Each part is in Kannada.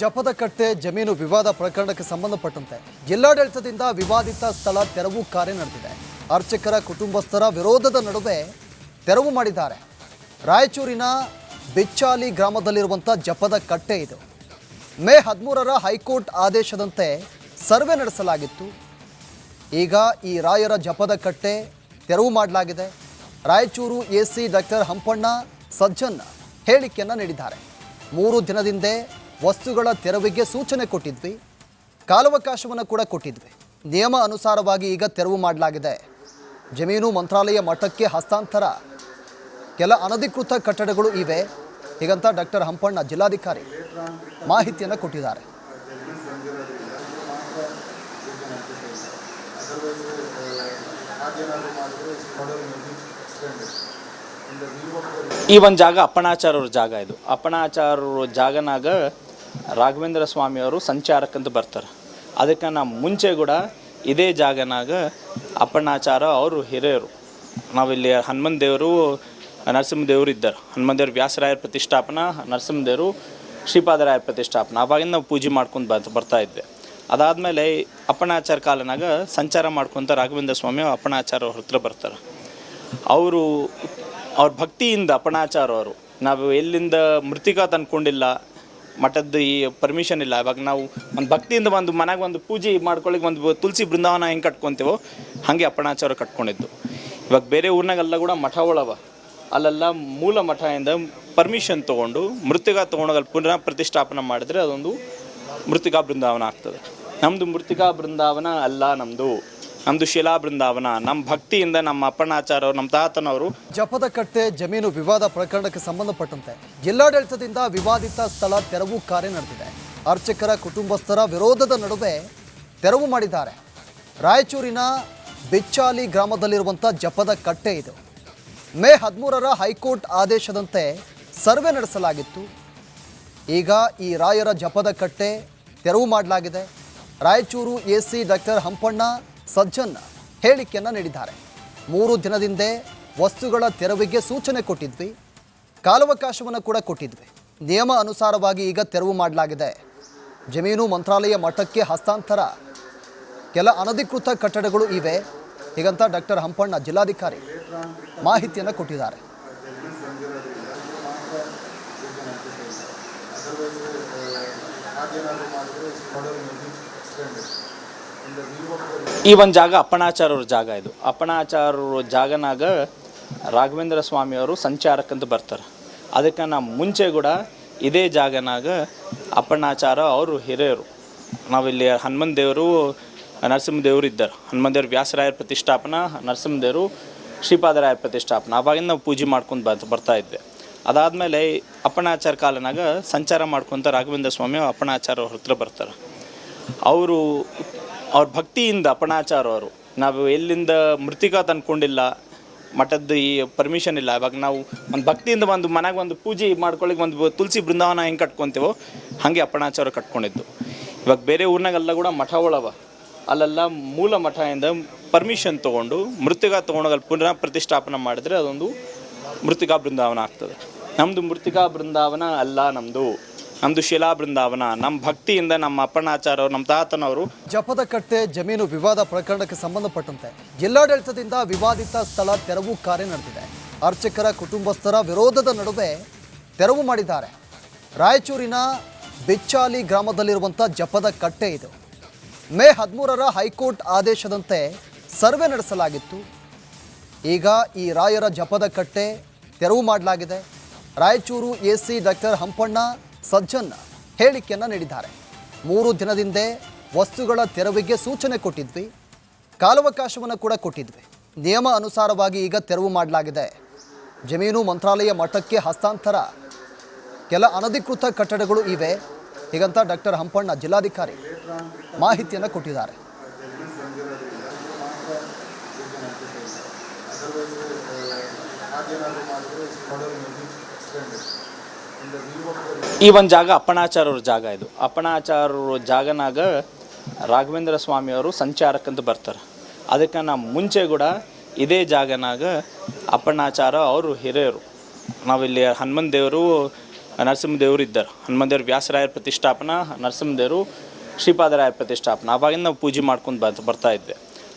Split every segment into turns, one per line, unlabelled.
ಜಪದಕಟ್ಟೆ ಜಮೀನು ವಿವಾದ ಪ್ರಕರಣಕ್ಕೆ ಸಂಬಂಧಪಟ್ಟಂತೆ ಜಿಲ್ಲಾಡಳಿತದಿಂದ ವಿವಾದಿತ ಸ್ಥಳ ತೆರವು ಕಾರ್ಯ ನಡೆದಿದೆ. ಅರ್ಚಕರ ಕುಟುಂಬಸ್ಥರ ವಿರೋಧದ ನಡುವೆ ತೆರವು ಮಾಡಿದ್ದಾರೆ. ರಾಯಚೂರಿನ ಬಿಚ್ಚಾಲಿ ಗ್ರಾಮದಲ್ಲಿರುವಂಥ ಜಪದಕಟ್ಟೆ ಇದು. ಮೇ 13ರ ಹೈಕೋರ್ಟ್ ಆದೇಶದಂತೆ ಸರ್ವೆ ನಡೆಸಲಾಗಿತ್ತು. ಈಗ ಈ ರಾಯರ ಜಪದಕಟ್ಟೆ ತೆರವು ಮಾಡಲಾಗಿದೆ. ರಾಯಚೂರು ಎಸಿ ಡಾಕ್ಟರ್ ಹಂಪಣ್ಣ ಸಜ್ಜನ್ ಹೇಳಿಕೆಯನ್ನು ನೀಡಿದ್ದಾರೆ. 3 ದಿನದಿಂದ ವಸ್ತುಗಳ ತೆರವಿಗೆ ಸೂಚನೆ ಕೊಟ್ಟಿದ್ವಿ, ಕಾಲಾವಕಾಶವನ್ನು ಕೂಡ ಕೊಟ್ಟಿದ್ವಿ. ನಿಯಮ ಅನುಸಾರವಾಗಿ ಈಗ ತೆರವು ಮಾಡಲಾಗಿದೆ. ಜಮೀನು ಮಂತ್ರಾಲಯ ಮಠಕ್ಕೆ ಹಸ್ತಾಂತರ, ಕೆಲ ಅನಧಿಕೃತ ಕಟ್ಟಡಗಳು ಇವೆ ಹೀಗಂತ ಡಾಕ್ಟರ್ ಹಂಪಣ್ಣ ಜಿಲ್ಲಾಧಿಕಾರಿ ಮಾಹಿತಿಯನ್ನು ಕೊಟ್ಟಿದ್ದಾರೆ.
ಈ ಒಂದು ಜಾಗ ಅಪ್ಪಣಾಚಾರ್ಯವ್ರ ಜಾಗ. ಇದು ಅಪ್ಪಣಾಚಾರ್ಯವ್ರ ಜಾಗನಾಗ ರಾಘವೇಂದ್ರ ಸ್ವಾಮಿಯವರು ಸಂಚಾರಕ್ಕಂತ ಬರ್ತಾರೆ. ಅದಕ್ಕೆ ಮುಂಚೆ ಕೂಡ ಇದೇ ಜಾಗನಾಗ ಅಪ್ಪಣಾಚಾರ ಅವರು ಹಿರಿಯರು. ನಾವಿಲ್ಲಿ ಹನುಮಂತ ದೇವರು ನರಸಿಂಹದೇವರು ಇದ್ದಾರೆ. ಹನುಮಂತ ದೇವರು ವ್ಯಾಸರಾಯರ ಪ್ರತಿಷ್ಠಾಪನಾ, ನರಸಿಂಹದೇವರು ಶ್ರೀಪಾದರಾಯರ ಪ್ರತಿಷ್ಠಾಪನಾ. ಆವಾಗಿಂದ ನಾವು ಪೂಜೆ ಮಾಡ್ಕೊಂಡು ಬರ್ತಾ ಇದ್ದೆ. ಅದಾದಮೇಲೆ ಅಪ್ಪಣಾಚಾರ ಕಾಲನಾಗ ಸಂಚಾರ ಮಾಡ್ಕೊತ ರಾಘವೇಂದ್ರ ಸ್ವಾಮಿ ಅಪ್ಪಣಾಚಾರ ಅವ್ರ ಹತ್ರ ಬರ್ತಾರೆ. ಅವ್ರ ಭಕ್ತಿಯಿಂದ ಅಪ್ಪಣಾಚಾರ ಅವರು ನಾವು ಎಲ್ಲಿಂದ ಮೃತಿಕಾ ತಂದ್ಕೊಂಡಿಲ್ಲ, ಮಠದ್ದು ಈ ಪರ್ಮಿಷನ್ ಇಲ್ಲ. ಇವಾಗ ನಾವು ಒಂದು ಭಕ್ತಿಯಿಂದ ಒಂದು ಮನೆಗೆ ಒಂದು ಪೂಜೆ ಮಾಡ್ಕೊಳ್ಳಿಕ್ಕೆ ಒಂದು ತುಳಸಿ ಬೃಂದಾವನ ಹೆಂಗೆ ಕಟ್ಕೊತೀವೋ ಹಾಗೆ ಅಪ್ಪಣಾಚಾರ ಕಟ್ಕೊಂಡಿದ್ದು. ಇವಾಗ ಬೇರೆ ಊರಿನಾಗೆಲ್ಲ ಕೂಡ ಮಠಗಳವ, ಅಲ್ಲೆಲ್ಲ ಮೂಲ ಮಠದಿಂದ ಪರ್ಮಿಷನ್ ತೊಗೊಂಡು ಮೃತಿಕಾ ತೊಗೊಂಡೋಗಲ್ಲಿ ಪುನಃ ಪ್ರತಿಷ್ಠಾಪನೆ ಮಾಡಿದ್ರೆ ಅದೊಂದು ಮೃತಿಕಾ ಬೃಂದಾವನ ಆಗ್ತದೆ. ನಮ್ಮದು ಮೃತಿಕಾ ಬೃಂದಾವನ ಅಲ್ಲ, ನಮ್ಮದು ಶಿಲಾ ಬೃಂದಾವನ. ನಮ್ಮ ಭಕ್ತಿಯಿಂದ ನಮ್ಮ ಅಪ್ಪಣಾಚಾರ ನಮ್ಮ ತಾತನವರು.
ಜಪದಕಟ್ಟೆ ಜಮೀನು ವಿವಾದ ಪ್ರಕರಣಕ್ಕೆ ಸಂಬಂಧಪಟ್ಟಂತೆ ಜಿಲ್ಲಾಡಳಿತದಿಂದ ವಿವಾದಿತ ಸ್ಥಳ ತೆರವು ಕಾರ್ಯ ನಡೆದಿದೆ. ಅರ್ಚಕರ ಕುಟುಂಬಸ್ಥರ ವಿರೋಧದ ನಡುವೆ ತೆರವು ಮಾಡಿದ್ದಾರೆ. ರಾಯಚೂರಿನ ಬಿಚ್ಚಾಲಿ ಗ್ರಾಮದಲ್ಲಿರುವಂಥ ಜಪದಕಟ್ಟೆ ಇದು. ಮೇ 13ರ ಹೈಕೋರ್ಟ್ ಆದೇಶದಂತೆ ಸರ್ವೆ ನಡೆಸಲಾಗಿತ್ತು. ಈಗ ಈ ರಾಯರ ಜಪದಕಟ್ಟೆ ತೆರವು ಮಾಡಲಾಗಿದೆ. ರಾಯಚೂರು ಎಸಿ ಡಾಕ್ಟರ್ ಹಂಪಣ್ಣ ಸಜ್ಜನ್ ಹೇಳಿಕೆಯನ್ನು ನೀಡಿದ್ದಾರೆ. 3 ದಿನದಿಂದ ವಸ್ತುಗಳ ತೆರವಿಗೆ ಸೂಚನೆ ಕೊಟ್ಟಿದ್ವಿ, ಕಾಲಾವಕಾಶವನ್ನು ಕೂಡ ಕೊಟ್ಟಿದ್ವಿ. ನಿಯಮ ಅನುಸಾರವಾಗಿ ಈಗ ತೆರವು ಮಾಡಲಾಗಿದೆ. ಜಮೀನು ಮಂತ್ರಾಲಯ ಮಠಕ್ಕೆ ಹಸ್ತಾಂತರ, ಕೆಲ ಅನಧಿಕೃತ ಕಟ್ಟಡಗಳು ಇವೆ ಹೀಗಂತ ಡಾಕ್ಟರ್ ಹಂಪಣ್ಣ ಜಿಲ್ಲಾಧಿಕಾರಿ ಮಾಹಿತಿಯನ್ನು ಕೊಟ್ಟಿದ್ದಾರೆ.
ಈ ಒಂದು ಜಾಗ ಅಪ್ಪಣಾಚಾರ್ಯವ್ರ ಜಾಗ. ಇದು ಅಪ್ಪಣಾಚಾರ್ಯವ್ರ ಜಾಗನಾಗ ರಾಘವೇಂದ್ರ ಸ್ವಾಮಿಯವರು ಸಂಚಾರಕ್ಕಂತ ಬರ್ತಾರೆ. ಅದಕ್ಕೆ ಮುಂಚೆ ಕೂಡ ಇದೇ ಜಾಗನಾಗ ಅಪ್ಪಣಾಚಾರ ಅವರು ಹಿರಿಯರು. ನಾವಿಲ್ಲಿ ಹನುಮಂತ ದೇವರು ನರಸಿಂಹದೇವರು ಇದ್ದಾರೆ. ಹನುಮಂತ ದೇವರು ವ್ಯಾಸರಾಯರ ಪ್ರತಿಷ್ಠಾಪನಾ, ನರಸಿಂಹದೇವರು ಶ್ರೀಪಾದರಾಯರ ಪ್ರತಿಷ್ಠಾಪನಾ. ಆವಾಗಿಂದ ನಾವು ಪೂಜೆ ಮಾಡ್ಕೊಂಡು ಬರ್ತಾ ಇದ್ದೆ. ಅದಾದಮೇಲೆ ಅಪ್ಪಣಾಚಾರ ಕಾಲನಾಗ ಸಂಚಾರ ಮಾಡ್ಕೊತ ರಾಘವೇಂದ್ರ ಸ್ವಾಮಿ ಅಪ್ಪಣಾಚಾರ ಅವ್ರ ಹತ್ರ ಬರ್ತಾರೆ. ಅವ್ರ ಭಕ್ತಿಯಿಂದ ಅಪ್ಪಣಾಚಾರ ಅವರು ನಾವು ಎಲ್ಲಿಂದ ಮೃತಿಕಾ ತಂದ್ಕೊಂಡಿಲ್ಲ, ಮಠದ್ದು ಈ ಪರ್ಮಿಷನ್ ಇಲ್ಲ. ಇವಾಗ ನಾವು ಒಂದು ಭಕ್ತಿಯಿಂದ ಒಂದು ಮನೆಗೆ ಒಂದು ಪೂಜೆ ಮಾಡ್ಕೊಳ್ಳಿಕ್ಕೆ ಒಂದು ತುಳಸಿ ಬೃಂದಾವನ ಹೆಂಗೆ ಕಟ್ಕೊತೀವೋ ಹಾಗೆ ಅಪ್ಪಣಾಚಾರ ಕಟ್ಕೊಂಡಿದ್ದು. ಇವಾಗ ಬೇರೆ ಊರಿನಾಗೆಲ್ಲ ಕೂಡ ಮಠಗಳವ, ಅಲ್ಲೆಲ್ಲ ಮೂಲ ಮಠದಿಂದ ಪರ್ಮಿಷನ್ ತೊಗೊಂಡು ಮೃತಿಕಾ ತೊಗೊಂಡೋಗಲ್ಲಿ ಪುನಃ ಪ್ರತಿಷ್ಠಾಪನೆ ಮಾಡಿದ್ರೆ ಅದೊಂದು ಮೃತಿಕಾ ಬೃಂದಾವನ ಆಗ್ತದೆ. ನಮ್ಮದು ಮೃತಿಕಾ ಬೃಂದಾವನ ಅಲ್ಲ, ನಮ್ಮದು ಶಿಲಾ ಬೃಂದಾವನ. ನಮ್ಮ ಭಕ್ತಿಯಿಂದ ನಮ್ಮ ಅಪ್ಪಣಾಚಾರ ನಮ್ಮ ತಾತನವರು.
ಜಪದಕಟ್ಟೆ ಜಮೀನು ವಿವಾದ ಪ್ರಕರಣಕ್ಕೆ ಸಂಬಂಧಪಟ್ಟಂತೆ ಜಿಲ್ಲಾಡಳಿತದಿಂದ ವಿವಾದಿತ ಸ್ಥಳ ತೆರವು ಕಾರ್ಯ ನಡೆದಿದೆ. ಅರ್ಚಕರ ಕುಟುಂಬಸ್ಥರ ವಿರೋಧದ ನಡುವೆ ತೆರವು ಮಾಡಿದ್ದಾರೆ. ರಾಯಚೂರಿನ ಬಿಚ್ಚಾಲಿ ಗ್ರಾಮದಲ್ಲಿರುವಂಥ ಜಪದಕಟ್ಟೆ ಇದು. ಮೇ 13ರ ಹೈಕೋರ್ಟ್ ಆದೇಶದಂತೆ ಸರ್ವೆ ನಡೆಸಲಾಗಿತ್ತು. ಈಗ ಈ ರಾಯರ ಜಪದಕಟ್ಟೆ ತೆರವು ಮಾಡಲಾಗಿದೆ. ರಾಯಚೂರು ಎಸಿ ಡಾಕ್ಟರ್ ಹಂಪಣ್ಣ ಸಜ್ಜನ್ ಹೇಳಿಕೆಯನ್ನು ನೀಡಿದ್ದಾರೆ. 3 ದಿನದಿಂದ ವಸ್ತುಗಳ ತೆರವಿಗೆ ಸೂಚನೆ ಕೊಟ್ಟಿದ್ವಿ, ಕಾಲಾವಕಾಶವನ್ನು ಕೂಡ ಕೊಟ್ಟಿದ್ವಿ. ನಿಯಮ ಅನುಸಾರವಾಗಿ ಈಗ ತೆರವು ಮಾಡಲಾಗಿದೆ. ಜಮೀನು ಮಂತ್ರಾಲಯ ಮಠಕ್ಕೆ ಹಸ್ತಾಂತರ, ಕೆಲ ಅನಧಿಕೃತ ಕಟ್ಟಡಗಳು ಇವೆ ಹೀಗಂತ ಡಾಕ್ಟರ್ ಹಂಪಣ್ಣ ಜಿಲ್ಲಾಧಿಕಾರಿ ಮಾಹಿತಿಯನ್ನು ಕೊಟ್ಟಿದ್ದಾರೆ.
ಈ ಒಂದು ಜಾಗ ಅಪ್ಪಣಾಚಾರ್ಯವ್ರ ಜಾಗ. ಇದು ಅಪ್ಪಣಾಚಾರ್ಯವ್ರ ಜಾಗನಾಗ ರಾಘವೇಂದ್ರ ಸ್ವಾಮಿಯವರು ಸಂಚಾರಕ್ಕಂತ ಬರ್ತಾರೆ. ಅದಕ್ಕೆ ಮುಂಚೆ ಕೂಡ ಇದೇ ಜಾಗನಾಗ ಅಪ್ಪಣಾಚಾರ ಅವರು ಹಿರಿಯರು. ನಾವಿಲ್ಲಿ ಹನುಮಂತ ದೇವರು ನರಸಿಂಹದೇವರು ಇದ್ದರು. ಹನುಮಂದೇವ್ರು ವ್ಯಾಸರಾಯರ ಪ್ರತಿಷ್ಠಾಪನಾ, ನರಸಿಂಹದೇವರು ಶ್ರೀಪಾದರಾಯರ ಪ್ರತಿಷ್ಠಾಪನಾ. ಆವಾಗಿಂದ ನಾವು ಪೂಜೆ ಮಾಡ್ಕೊಂಡು ಬರ್ತಾ ಇದ್ದೆ.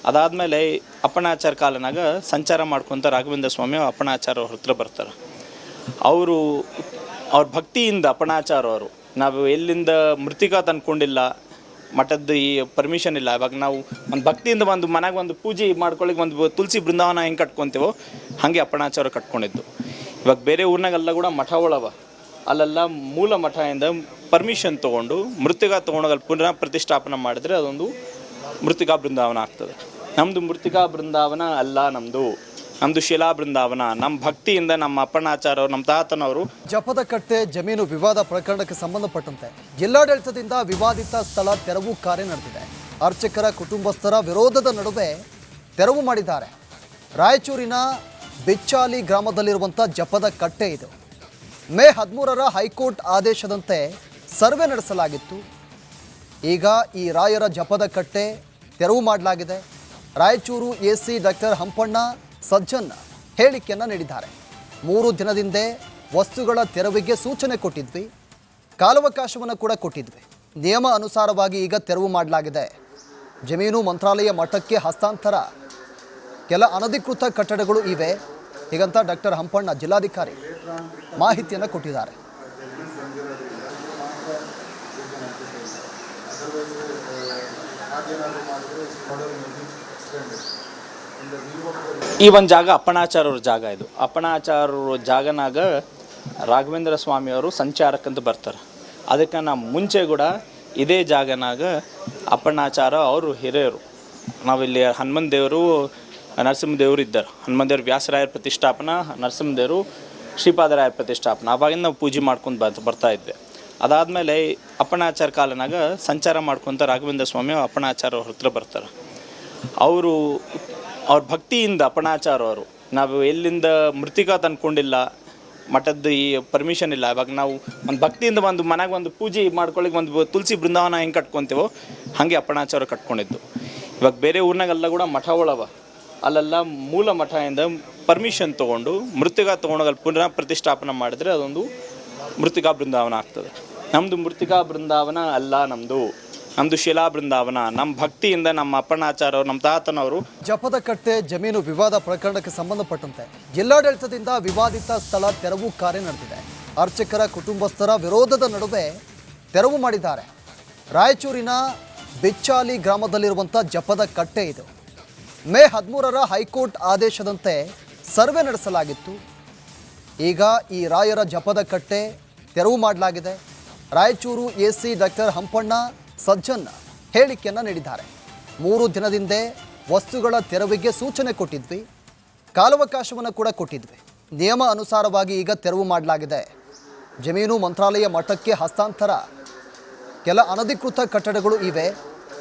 ಅದಾದಮೇಲೆ ಅಪ್ಪಣಾಚಾರ ಕಾಲನಾಗ ಸಂಚಾರ ಮಾಡ್ಕೊತ ರಾಘವೇಂದ್ರ ಸ್ವಾಮಿ ಅಪ್ಪಣಾಚಾರ ಅವ್ರ ಹತ್ರ ಬರ್ತಾರೆ. ಅವ್ರ ಭಕ್ತಿಯಿಂದ ಅಪ್ಪಣಾಚಾರ ಅವರು ನಾವು ಎಲ್ಲಿಂದ ಮೃತಿಕಾ ತಂದ್ಕೊಂಡಿಲ್ಲ, ಮಠದ್ದು ಈ ಪರ್ಮಿಷನ್ ಇಲ್ಲ. ಇವಾಗ ನಾವು ಒಂದು ಭಕ್ತಿಯಿಂದ ಒಂದು ಮನೆಗೆ ಒಂದು ಪೂಜೆ ಮಾಡ್ಕೊಳ್ಳಿಕ್ಕೆ ಒಂದು ತುಳಸಿ ಬೃಂದಾವನ ಹೆಂಗೆ ಕಟ್ಕೊತೀವೋ ಹಾಗೆ ಅಪ್ಪಣಾಚಾರ ಕಟ್ಕೊಂಡಿದ್ದು. ಇವಾಗ ಬೇರೆ ಊರಿನಾಗೆಲ್ಲ ಕೂಡ ಮಠಗಳವ, ಅಲ್ಲೆಲ್ಲ ಮೂಲ ಮಠದಿಂದ ಪರ್ಮಿಷನ್ ತೊಗೊಂಡು ಮೃತಿಕಾ ತೊಗೊಂಡೋಗಲ್ಲಿ ಪುನಃ ಪ್ರತಿಷ್ಠಾಪನೆ ಮಾಡಿದ್ರೆ ಅದೊಂದು ಮೃತಿಕಾ ಬೃಂದಾವನ ಆಗ್ತದೆ. ನಮ್ಮದು ಮೃತಿಕಾ ಬೃಂದಾವನ ಅಲ್ಲ, ನಮ್ಮದು ಶಿಲಾ ಬೃಂದಾವನ. ನಮ್ಮ ಭಕ್ತಿಯಿಂದ ನಮ್ಮ ಅಪ್ಪಣಾಚಾರ ಅವರು, ನಮ್ಮ ತಾತನವರು.
ಜಪದ ಕಟ್ಟೆ ಜಮೀನು ವಿವಾದ ಪ್ರಕರಣಕ್ಕೆ ಸಂಬಂಧಪಟ್ಟಂತೆ ಜಿಲ್ಲಾಡಳಿತದಿಂದ ವಿವಾದಿತ ಸ್ಥಳ ತೆರವು ಕಾರ್ಯ ನಡೆದಿದೆ. ಅರ್ಚಕರ ಕುಟುಂಬಸ್ಥರ ವಿರೋಧದ ನಡುವೆ ತೆರವು ಮಾಡಿದ್ದಾರೆ. ರಾಯಚೂರಿನ ಬಿಚ್ಚಾಲಿ ಗ್ರಾಮದಲ್ಲಿರುವಂಥ ಜಪದ ಕಟ್ಟೆ ಇದು. ಮೇ 13ರ ಹೈಕೋರ್ಟ್ ಆದೇಶದಂತೆ ಸರ್ವೆ ನಡೆಸಲಾಗಿತ್ತು. ಈಗ ಈ ರಾಯರ ಜಪದ ಕಟ್ಟೆ ತೆರವು ಮಾಡಲಾಗಿದೆ. ರಾಯಚೂರು AC ಡಾಕ್ಟರ್ ಹಂಪಣ್ಣ ಸಜ್ಜನ್ ಹೇಳಿಕೆಯನ್ನು ನೀಡಿದ್ದಾರೆ. 3 ದಿನದಿಂದ ವಸ್ತುಗಳ ತೆರವಿಗೆ ಸೂಚನೆ ಕೊಟ್ಟಿದ್ವಿ, ಕಾಲಾವಕಾಶವನ್ನು ಕೂಡ ಕೊಟ್ಟಿದ್ವಿ. ನಿಯಮ ಅನುಸಾರವಾಗಿ ಈಗ ತೆರವು ಮಾಡಲಾಗಿದೆ. ಜಮೀನು ಮಂತ್ರಾಲಯ ಮಠಕ್ಕೆ ಹಸ್ತಾಂತರ, ಕೆಲ ಅನಧಿಕೃತ ಕಟ್ಟಡಗಳು ಇವೆ ಹೀಗಂತ ಡಾಕ್ಟರ್ ಹಂಪಣ್ಣ ಜಿಲ್ಲಾಧಿಕಾರಿ ಮಾಹಿತಿಯನ್ನು ಕೊಟ್ಟಿದ್ದಾರೆ.
ಈ ಒಂದು ಜಾಗ ಅಪ್ಪಣಾಚಾರ್ಯವ್ರ ಜಾಗ. ಇದು ಅಪ್ಪಣಾಚಾರ್ಯವ್ರ ಜಾಗನಾಗ ರಾಘವೇಂದ್ರ ಸ್ವಾಮಿಯವರು ಸಂಚಾರಕ್ಕಂತ ಬರ್ತಾರೆ. ಅದಕ್ಕೆ ಮುಂಚೆ ಕೂಡ ಇದೇ ಜಾಗನಾಗ ಅಪ್ಪಣಾಚಾರ ಅವರು ಹಿರಿಯರು. ನಾವಿಲ್ಲಿ ಹನುಮಂದೇವರು ನರಸಿಂಹದೇವರು ಇದ್ದರು. ಹನುಮಂದೇವ್ರು ವ್ಯಾಸರಾಯರ ಪ್ರತಿಷ್ಠಾಪನಾ, ನರಸಿಂಹದೇವರು ಶ್ರೀಪಾದರಾಯರ ಪ್ರತಿಷ್ಠಾಪನಾ. ಆವಾಗಿಂದ ನಾವು ಪೂಜೆ ಮಾಡ್ಕೊಂಡು ಬರ್ತಾ ಇದ್ದೆ. ಅದಾದಮೇಲೆ ಅಪ್ಪಣಾಚಾರ ಕಾಲನಾಗ ಸಂಚಾರ ಮಾಡ್ಕೊತ ರಾಘವೇಂದ್ರ ಸ್ವಾಮಿ ಅಪ್ಪಣಾಚಾರ ಅವ್ರ ಹತ್ರ ಬರ್ತಾರೆ. ಅವ್ರ ಭಕ್ತಿಯಿಂದ ಅಪ್ಪಣಾಚಾರ ಅವರು ನಾವು ಎಲ್ಲಿಂದ ಮೃತಿಕಾ ತಂದ್ಕೊಂಡಿಲ್ಲ, ಮಠದ್ದು ಈ ಪರ್ಮಿಷನ್ ಇಲ್ಲ. ಇವಾಗ ನಾವು ಒಂದು ಭಕ್ತಿಯಿಂದ ಒಂದು ಮನೆಗೆ ಒಂದು ಪೂಜೆ ಮಾಡ್ಕೊಳ್ಳಿಕ್ಕೆ ಒಂದು ತುಳಸಿ ಬೃಂದಾವನ ಹೆಂಗೆ ಕಟ್ಕೊತೀವೋ ಹಾಗೆ ಅಪ್ಪಣಾಚಾರ ಕಟ್ಕೊಂಡಿದ್ದು. ಇವಾಗ ಬೇರೆ ಊರಿನಾಗೆಲ್ಲ ಕೂಡ ಮಠಗಳವ, ಅಲ್ಲೆಲ್ಲ ಮೂಲ ಮಠದಿಂದ ಪರ್ಮಿಷನ್ ತೊಗೊಂಡು ಮೃತಿಕಾ ತೊಗೊಂಡೋಗಲ್ಲಿ ಪುನಃ ಪ್ರತಿಷ್ಠಾಪನೆ ಮಾಡಿದ್ರೆ ಅದೊಂದು ಮೃತಿಕಾ ಬೃಂದಾವನ ಆಗ್ತದೆ. ನಮ್ಮದು ಮೃತಿಕಾ ಬೃಂದಾವನ ಅಲ್ಲ, ನಮ್ಮದು ಶಿಲಾ ಬೃಂದಾವನ. ನಮ್ಮ ಭಕ್ತಿಯಿಂದ ನಮ್ಮ ಅಪ್ಪಣಾಚಾರ ಅವರು, ನಮ್ಮ ತಾತನವರು.
ಜಪದ ಕಟ್ಟೆ ಜಮೀನು ವಿವಾದ ಪ್ರಕರಣಕ್ಕೆ ಸಂಬಂಧಪಟ್ಟಂತೆ ಜಿಲ್ಲಾಡಳಿತದಿಂದ ವಿವಾದಿತ ಸ್ಥಳ ತೆರವು ಕಾರ್ಯ ನಡೆದಿದೆ. ಅರ್ಚಕರ ಕುಟುಂಬಸ್ಥರ ವಿರೋಧದ ನಡುವೆ ತೆರವು ಮಾಡಿದ್ದಾರೆ. ರಾಯಚೂರಿನ ಬಿಚ್ಚಾಲಿ ಗ್ರಾಮದಲ್ಲಿರುವಂಥ ಜಪದ ಕಟ್ಟೆ ಇದು. ಮೇ 13ರ ಹೈಕೋರ್ಟ್ ಆದೇಶದಂತೆ ಸರ್ವೆ ನಡೆಸಲಾಗಿತ್ತು. ಈಗ ಈ ರಾಯರ ಜಪದ ಕಟ್ಟೆ ತೆರವು ಮಾಡಲಾಗಿದೆ. ರಾಯಚೂರು AC ಡಾಕ್ಟರ್ ಹಂಪಣ್ಣ ಸಜ್ಜನ್ ಹೇಳಿಕೆಯನ್ನು ನೀಡಿದ್ದಾರೆ. 3 ದಿನದಿಂದ ವಸ್ತುಗಳ ತೆರವಿಗೆ ಸೂಚನೆ ಕೊಟ್ಟಿದ್ವಿ, ಕಾಲಾವಕಾಶವನ್ನು ಕೂಡ ಕೊಟ್ಟಿದ್ವಿ. ನಿಯಮ ಅನುಸಾರವಾಗಿ ಈಗ ತೆರವು ಮಾಡಲಾಗಿದೆ. ಜಮೀನು ಮಂತ್ರಾಲಯ ಮಠಕ್ಕೆ ಹಸ್ತಾಂತರ, ಕೆಲ ಅನಧಿಕೃತ ಕಟ್ಟಡಗಳು ಇವೆ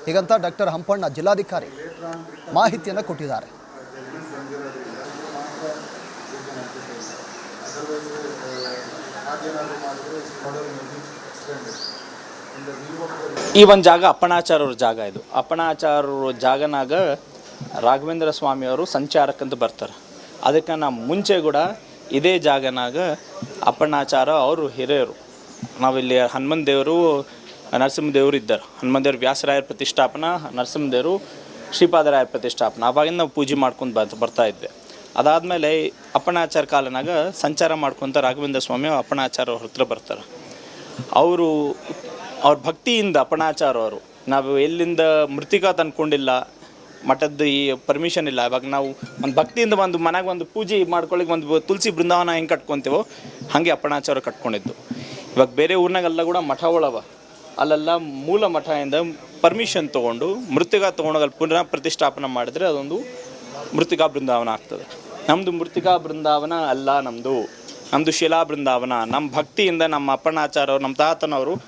ಹೀಗಂತ ಡಾಕ್ಟರ್ ಹಂಪಣ್ಣ ಜಿಲ್ಲಾಧಿಕಾರಿ ಮಾಹಿತಿಯನ್ನು ಕೊಟ್ಟಿದ್ದಾರೆ.
ಈ ಒಂದು ಜಾಗ ಅಪ್ಪಣಾಚಾರ್ಯವ್ರ ಜಾಗ. ಇದು ಅಪ್ಪಣಾಚಾರ್ಯವ್ರ ಜಾಗನಾಗ ರಾಘವೇಂದ್ರ ಸ್ವಾಮಿಯವರು ಸಂಚಾರಕ್ಕಂತ ಬರ್ತಾರೆ. ಅದಕ್ಕೆ ಮುಂಚೆ ಕೂಡ ಇದೇ ಜಾಗನಾಗ ಅಪ್ಪಣಾಚಾರ ಅವರು ಹಿರಿಯರು. ನಾವಿಲ್ಲಿ ಹನುಮಂದೇವರು ನರಸಿಂಹದೇವರು ಇದ್ದರು. ಹನುಮಂದೇವ್ರು ವ್ಯಾಸರಾಯರ ಪ್ರತಿಷ್ಠಾಪನಾ, ನರಸಿಂಹದೇವರು ಶ್ರೀಪಾದರಾಯರ ಪ್ರತಿಷ್ಠಾಪನಾ. ಆವಾಗಿಂದ ನಾವು ಪೂಜೆ ಮಾಡ್ಕೊಂಡು ಬರ್ತಾ ಇದ್ದೆ. ಅದಾದಮೇಲೆ ಅಪ್ಪಣಾಚಾರ ಕಾಲನಾಗ ಸಂಚಾರ ಮಾಡ್ಕೊತ ರಾಘವೇಂದ್ರ ಸ್ವಾಮಿ ಅಪ್ಪಣಾಚಾರ ಅವ್ರ ಹತ್ರ ಬರ್ತಾರೆ. ಅವ್ರ ಭಕ್ತಿಯಿಂದ ಅಪ್ಪಣಾಚಾರ ಅವರು ನಾವು ಎಲ್ಲಿಂದ ಮೃತಿಕಾ ತಂದ್ಕೊಂಡಿಲ್ಲ, ಮಠದ್ದು ಈ ಪರ್ಮಿಷನ್ ಇಲ್ಲ. ಇವಾಗ ನಾವು ಒಂದು ಭಕ್ತಿಯಿಂದ ಒಂದು ಮನೆಗೆ ಒಂದು ಪೂಜೆ ಮಾಡ್ಕೊಳ್ಳಿಕ್ಕೆ ಒಂದು ತುಳಸಿ ಬೃಂದಾವನ ಹೆಂಗೆ ಕಟ್ಕೊತೀವೋ ಹಾಗೆ ಅಪ್ಪಣಾಚಾರ ಕಟ್ಕೊಂಡಿದ್ದು. ಇವಾಗ ಬೇರೆ ಊರಿನಾಗೆಲ್ಲ ಕೂಡ ಮಠಗಳವ, ಅಲ್ಲೆಲ್ಲ ಮೂಲ ಮಠದಿಂದ ಪರ್ಮಿಷನ್ ತೊಗೊಂಡು ಮೃತಿಕಾ ತೊಗೊಂಡೋಗಲ್ಲಿ ಪುನಃ ಪ್ರತಿಷ್ಠಾಪನೆ ಮಾಡಿದ್ರೆ ಅದೊಂದು ಮೃತಿಕಾ ಬೃಂದಾವನ ಆಗ್ತದೆ. ನಮ್ಮದು ಮೃತಿಕಾ ಬೃಂದಾವನ ಅಲ್ಲ, ನಮ್ಮದು ಶಿಲಾ ಬೃಂದಾವನ. ನಮ್ಮ ಭಕ್ತಿಯಿಂದ ನಮ್ಮ ಅಪ್ಪಣಾಚಾರ ಅವರು, ನಮ್ಮ ತಾತನವರು